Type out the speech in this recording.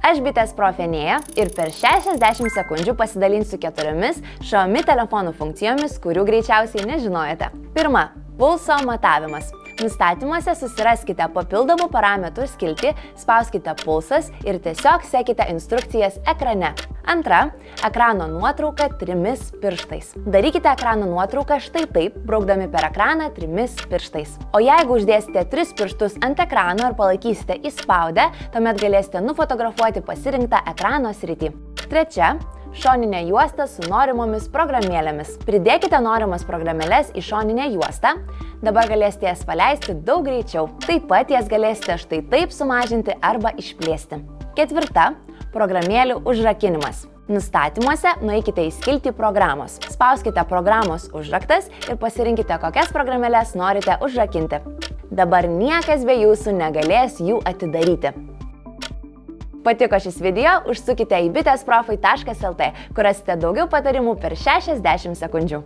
Aš Bitės Profenėja ir per 60 sekundžių pasidalinsiu 4 Xiaomi telefonų funkcijomis, kurių greičiausiai nežinojate. Pirma. Pulso matavimas. Nustatymuose susiraskite papildomų parametrų skiltį, spauskite pulsas ir tiesiog sekite instrukcijas ekrane. Antra. Ekrano nuotrauka 3 pirštais. Darykite ekrano nuotrauką štai taip, braukdami per ekraną 3 pirštais. O jeigu uždėsite 3 pirštus ant ekrano ir palaikysite įspaudę, tuomet galėsite nufotografuoti pasirinktą ekrano sritį. Trečia. Šoninė juosta su norimomis programėlėmis. Pridėkite norimas programėlės į šoninę juostą. Dabar galėsite jas paleisti daug greičiau. Taip pat jas galėsite štai taip sumažinti arba išplėsti. Ketvirta. Programėlių užrakinimas. Nustatymuose nueikite į skiltį programos. Spauskite programos užraktas ir pasirinkite, kokias programėlės norite užrakinti. Dabar niekas be jūsų negalės jų atidaryti. Patiko šis video, užsukite į bitesprofai.lt, kur rasite daugiau patarimų per 60 sekundžių.